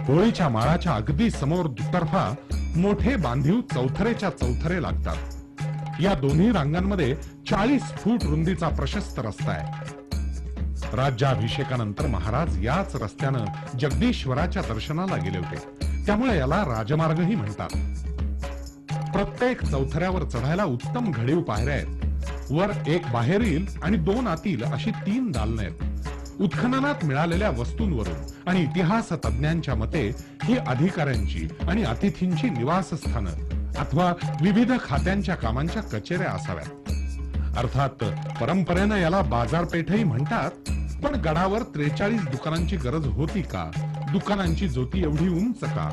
होळीच्या माळाच्या अगदी समोर दुतर्फा मोठे बांधीव चौथरेच्या चौथरे लागतात. या दोन्ही रांगांमध्ये 40 फूट रुंदीचा प्रशस्त रस्ता आहे. राज्याभिषेकानंतर महाराज याच रस्त्यानं जगदीश्वराच्या दर्शनाला गेले होते, त्यामुळे याला राजमार्गही म्हणतात. प्रत्येक चौथऱ्यावर चढायला उत्तम घडीव पायऱ्या आहेत. वर एक बाहेरील आणि 2 आतील अशी 3 दालनं आहेत. उत्खननात मिळालेल्या वस्तूंवरून आणि इतिहास तज्ञांच्या मते ही अधिकाऱ्यांची आणि अतिथींची निवासस्थानं अथवा विविध खात्यांच्या कामांच्या कचेऱ्या असाव्यात. अर्थात परंपरेनं याला बाजारपेठही म्हणतात. पण गडावर 43 दुकानांची गरज होती का? दुकानांची जोती एवढी उंच का?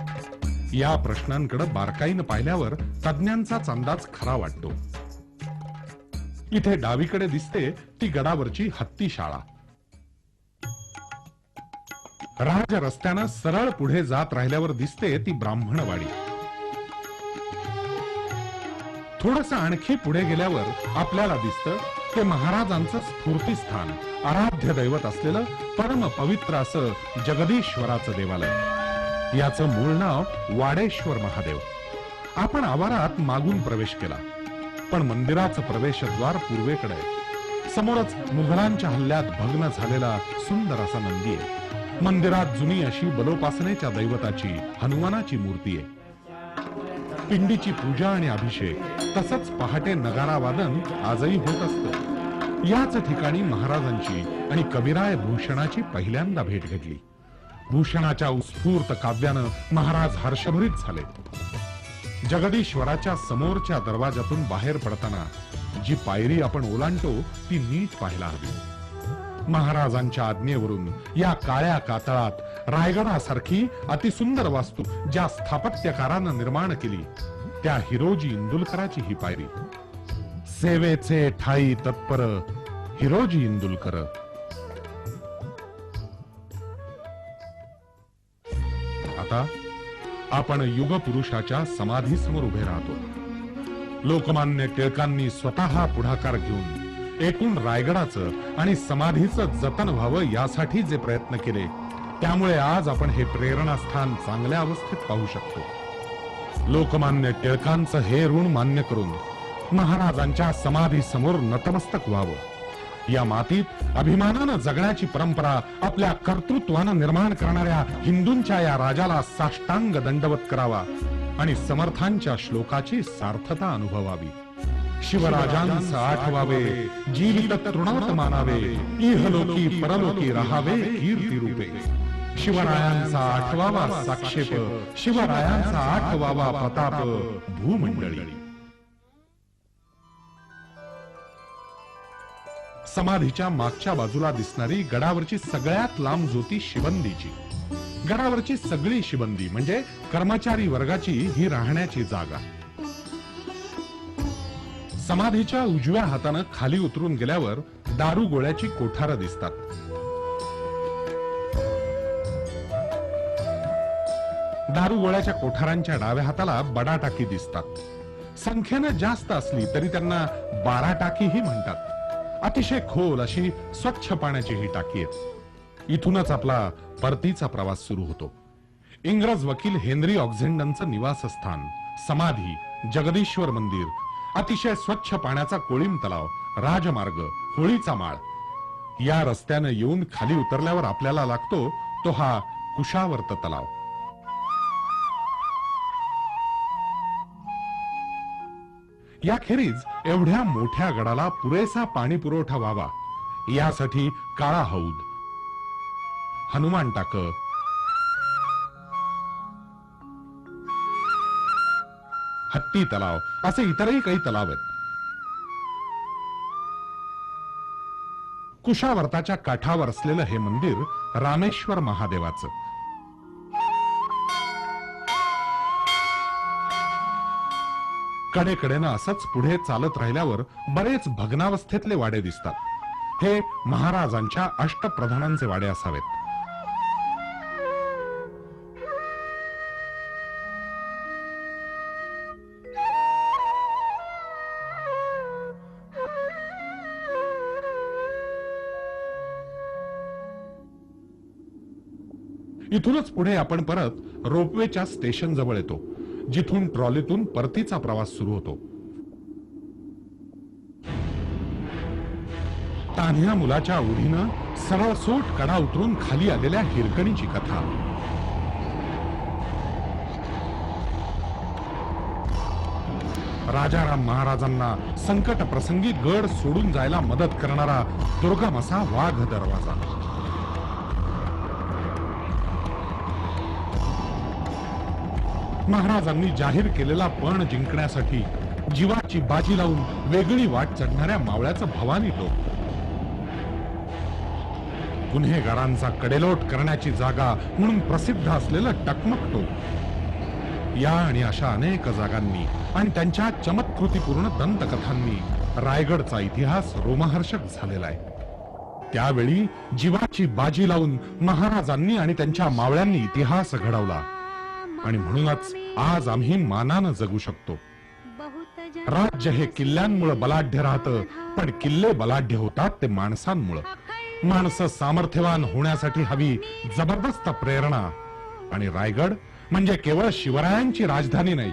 या प्रश्नांकडे बारकाईनं पाहिल्यावर तज्ञांचाच अंदाज खरा वाटतो. इथे डावीकडे दिसते ती गडावरची हत्ती शाळा. राज रस्त्यानं सरळ पुढे जात राहिल्यावर दिसते ती ब्राह्मणवाडी. थोडस आणखी पुढे गेल्यावर आपल्याला दिसतं ते महाराजांचं स्फूर्तीस्थान, आराध्य दैवत असलेलं परम पवित्र असं जगदीश्वराचं देवालय. याचं मूळ नाव वाडेश्वर महादेव. आपण आवारात मागून प्रवेश केला, पण मंदिराचं प्रवेशद्वार पूर्वेकडे आहे. समोरच मुघलांच्या हल्ल्यात भग्न झालेला सुंदर असा नंदी आहे. मंदिरात जुनी अशी बलोपासनेच्या दैवताची हनुमानाची मूर्ती आहे. पिंडीची पूजा आणि अभिषेक तसंच पहाटे नगारा वादन आजही होत असतं. याच ठिकाणी महाराजांची आणि कविराय भूषणाची पहिल्यांदा भेट घेतली. भूषणाच्या उत्स्फूर्त काव्यानं महाराज हर्षभरीत झाले. जगदीश्वराच्या समोरच्या दरवाजातून बाहेर पडताना जी पायरी आपण ओलांडतो ती नीट पाहायला हवी. महाराजांच्या आज्ञेवरून या काळ्या कातळात रायगडासारखी अतिसुंदर वास्तू ज्या स्थापत्यकारानं निर्माण केली त्या हिरोजी इंदुलकराची ही पायरी. सेवेचे ठाई तत्पर हिरोजी इंदुलकर. आता आपण युगपुरुषाच्या समाधीसमोर उभे राहतो. लोकमान्य टिळकांनी स्वतः पुढाकार घेऊन एकूण रायगडाचं आणि समाधीचं जतन व्हावं यासाठी जे प्रयत्न केले, त्यामुळे आज आपण हे प्रेरणास्थान चांगल्या अवस्थेत पाहू शकतो. लोकमान्य टिळकांचं हे ऋण मान्य करून महाराजांच्या समाधी समोर नतमस्तक व्हावं. या मातीत अभिमानानं जगण्याची परंपरा आपल्या कर्तृत्वानं निर्माण करणाऱ्या हिंदूंच्या या राजाला साष्टांग दंडवत करावा आणि समर्थांच्या श्लोकाची सार्थता अनुभवावी. शिवराजांस आठवावे, जीवित तृणात मानावे, इहलोकी परलोकी राहावे कीर्ती रूपे. शिवरायांचा आठवावा साक्षेप, शिवरायांचा आठवावा प्रताप भूमंडळी. समाधीच्या मागच्या बाजूला दिसणारी गडावरची सगळ्यात लांब ज्योती शिबंदीची. गडावरची सगळी शिबंदी म्हणजे कर्मचारी वर्गाची ही राहण्याची जागा. समाधीच्या उजव्या हातानं खाली उतरून गेल्यावर दारू गोळ्याची कोठारं दिसतात. दारू गोळ्याच्या कोठारांच्या डाव्या हाताला बडा टाकी दिसतात. संख्येनं जास्त असली तरी त्यांना 12 टाकीही म्हणतात. अतिशय खोल अशी स्वच्छ पाण्याची ही टाकी आहे. इथूनच आपला परतीचा प्रवास सुरू होतो. इंग्रज वकील हेनरी ऑक्झेंडनचं निवासस्थान, समाधी, जगदीश्वर मंदिर, अतिशय स्वच्छ पाण्याचा कोळीम तलाव, राजमार्ग, होळीचा माळ. या रस्त्यानं येऊन खाली उतरल्यावर आपल्याला लागतो तो हा कुशावर्त तलाव. याखेरीज एवढ्या मोठ्या गडाला पुरेसा पाणी पुरवठा व्हावा यासाठी काळा हौद, हनुमान टाक, हत्ती तलाव असे इतरही काही तलाव आहेत. कुशावर्ताच्या काठावर असलेलं हे मंदिर रामेश्वर महादेवाचं. कडेकडेनं असंच पुढे चालत राहिल्यावर बरेच भग्नावस्थेतले वाडे दिसतात. हे महाराजांच्या अष्टप्रधानांचे वाडे असावेत. इथूनच पुढे आपण परत रोपवेच्या स्टेशन जवळ येतो, जिथून ट्रॉलीतून परतीचा प्रवास सुरू होतो. तान्ह्या मुलाच्या ओढीनं सरळसोट कडा उतरून खाली आलेल्या हिरकणीची कथा. राजाराम महाराजांना संकट प्रसंगी गड सोडून जायला मदत करणारा दुर्गम असा वाघ दरवाजा. महाराजांनी जाहीर केलेला पण जिंकण्यासाठी जीवाची बाजी लावून वेगळी वाट चढणाऱ्या मावळ्याचं भवानी टोक. गुन्हेगारांचा कडेलोट करण्याची जागा म्हणून प्रसिद्ध असलेलं टकमक टोक. या आणि अशा अनेक जागांनी आणि त्यांच्या चमत्कृतीपूर्ण दंतकथांनी रायगडचा इतिहास रोमहर्षक झालेला आहे. त्यावेळी जीवाची बाजी लावून महाराजांनी आणि त्यांच्या मावळ्यांनी इतिहास घडवला आणि म्हणूनच आज आम्ही मानानं जगू शकतो. राज्य हे किल्ल्यांमुळे बलाढ्य राहतं, पण किल्ले बलाढ्य होतात ते माणसांमुळे. माणसं सामर्थ्यवान होण्यासाठी हवी जबरदस्त प्रेरणा, आणि रायगड म्हणजे केवळ शिवरायांची राजधानी नाही,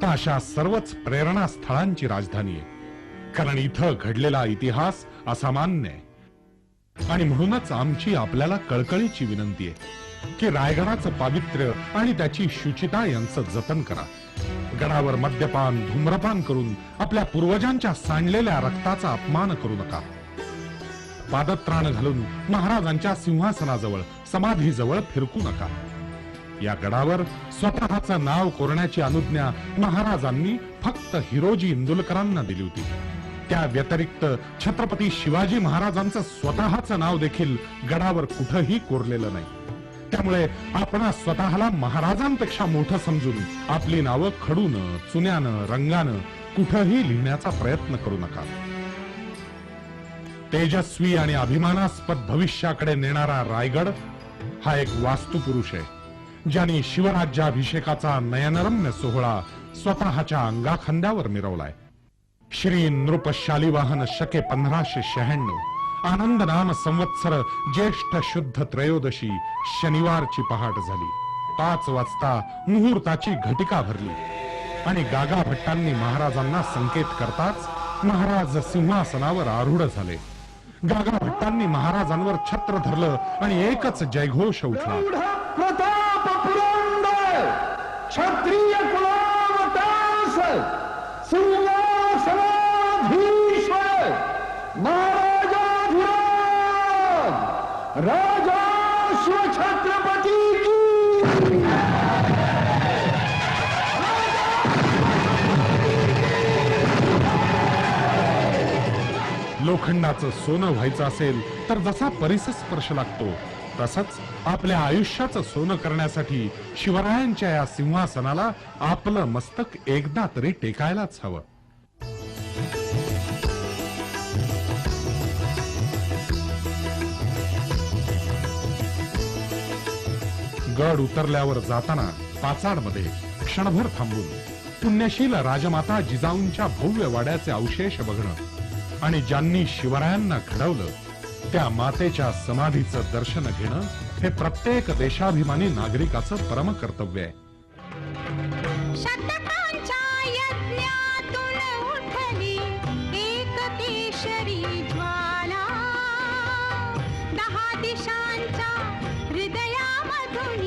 तर अशा सर्वच प्रेरणा स्थळांची राजधानी आहे. कारण इथं घडलेला इतिहास असामान्य आहे. आणि म्हणूनच आमची आपल्याला कळकळीची विनंती आहे की रायगडाचं पावित्र्य आणि त्याची शुचिता यांचं जतन करा. गडावर मद्यपान धूम्रपान करून आपल्या पूर्वजांच्या सांडलेल्या रक्ताचा अपमान करू नका. पादत्राण घालून महाराजांच्या सिंहासनाजवळ समाधीजवळ फिरकू नका. या गडावर स्वतःचं नाव कोरण्याची अनुज्ञा महाराजांनी फक्त हिरोजी इंदुलकरांना दिली होती. त्या व्यतिरिक्त छत्रपती शिवाजी महाराजांचं स्वतःचं नाव देखील गडावर कुठंही कोरलेलं नाही. त्यामुळे आपण स्वतःला महाराजांपेक्षा मोठं समजून आपली नावं खडून चुन्यानं रंगानं कुठंही लिहिण्याचा प्रयत्न करू नका. तेजस्वी आणि अभिमानास्पद भविष्याकडे नेणारा रायगड हा एक वास्तुपुरुष आहे, ज्यांनी शिवराज्याभिषेकाचा नयनरम्य सोहळा स्वतःच्या अंगाखांद्यावर मिरवलाय. श्री नृप शालिवाहन शके 1596 आनंद नाम संवत्सर ज्येष्ठ शुद्ध त्रयोदशी शनिवारची पहाट झाली. 5 वाजता मुहूर्ताची घटिका भरली आणि गागा भट्टांनी महाराजांना संकेत करताच महाराज सिंहासनावर आरूढ झाले. गागा भट्टांनी महाराजांवर छत्र धरलं आणि एकच जयघोष उठला. प्रताप पुरंदर क्षत्रिय कुलावतांस सिंहासनाधीश्वर महाराजाधिराज राजा शिवछत्रपती की लोखंडाचं सोनं व्हायचं असेल तर जसा परिसस्पर्श लागतो, तसंच आपल्या आयुष्याचं सोनं करण्यासाठी शिवरायांच्या या सिंहासनाला आपलं मस्तक एकदा तरी टेकायलाच हवं. गड उतरल्यावर जाताना पाचाडमध्ये क्षणभर थांबून पुण्यशील राजमाता जिजाऊंच्या भव्य वाड्याचे अवशेष बघणं आणि ज्यांनी शिवरायांना घडवलं त्या मातेच्या समाधीचं दर्शन घेणं हे प्रत्येक देशाभिमानी नागरिकाचं परम कर्तव्य आहे. शतकांच्या यज्ञातून उठली एक केशरी ज्वाला, 10 दिशांच्या हृदयामधून